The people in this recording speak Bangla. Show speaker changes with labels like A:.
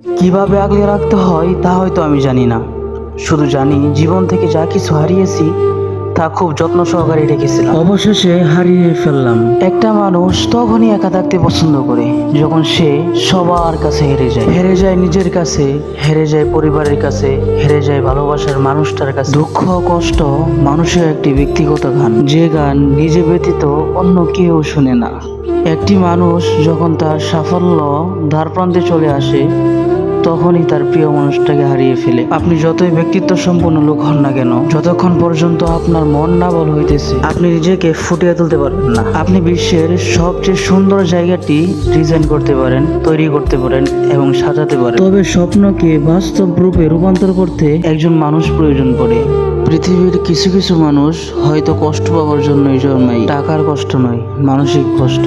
A: কিভাবে আগলে রাখতে হয় তা হয়তো আমি জানি না, শুধু জানি জীবন থেকে যা কিছু হারিয়েছি তা খুব যত্ন সহকারে রেখেছিলাম। অবশেষে হারিয়ে ফেললাম। একটা মানুষ তখনই একা থাকতে পছন্দ করে যখন সে সবার কাছে হেরে যায় নিজের কাছে, হেরে যায় পরিবারের কাছে, হেরে যায় ভালোবাসার মানুষটার কাছে। দুঃখ কষ্ট মানুষের একটি ব্যক্তিগত গান, যে গান নিজে ব্যতীত অন্য কেউ শুনে না। একটি মানুষ যখন তার সাফল্য দ্বারপ্রান্তে চলে আসে তখনই তার প্রিয় মানুষটাকে হারিয়ে ফেলে। আপনি যতই ব্যক্তিত্ব সম্পন্ন লোক হন না কেন, যতক্ষণ পর্যন্ত আপনার মন না বল হইতেছে আপনি নিজেকে ফুটিয়ে তুলতে পারবেন না। আপনি বিশ্বের সবচেয়ে সুন্দর জায়গাটি ডিজাইন করতে পারেন, তৈরি করতে পারেন এবং সাজাতে পারেন, তবে স্বপ্নকে বাস্তব রূপে রূপান্তর করতে একজন মানুষ প্রয়োজন পড়ে। পৃথিবীর কিছু কিছু মানুষ হয়তো কষ্ট পাওয়ার জন্যই জন্মায়, টাকার কষ্ট নয়, মানসিক কষ্ট।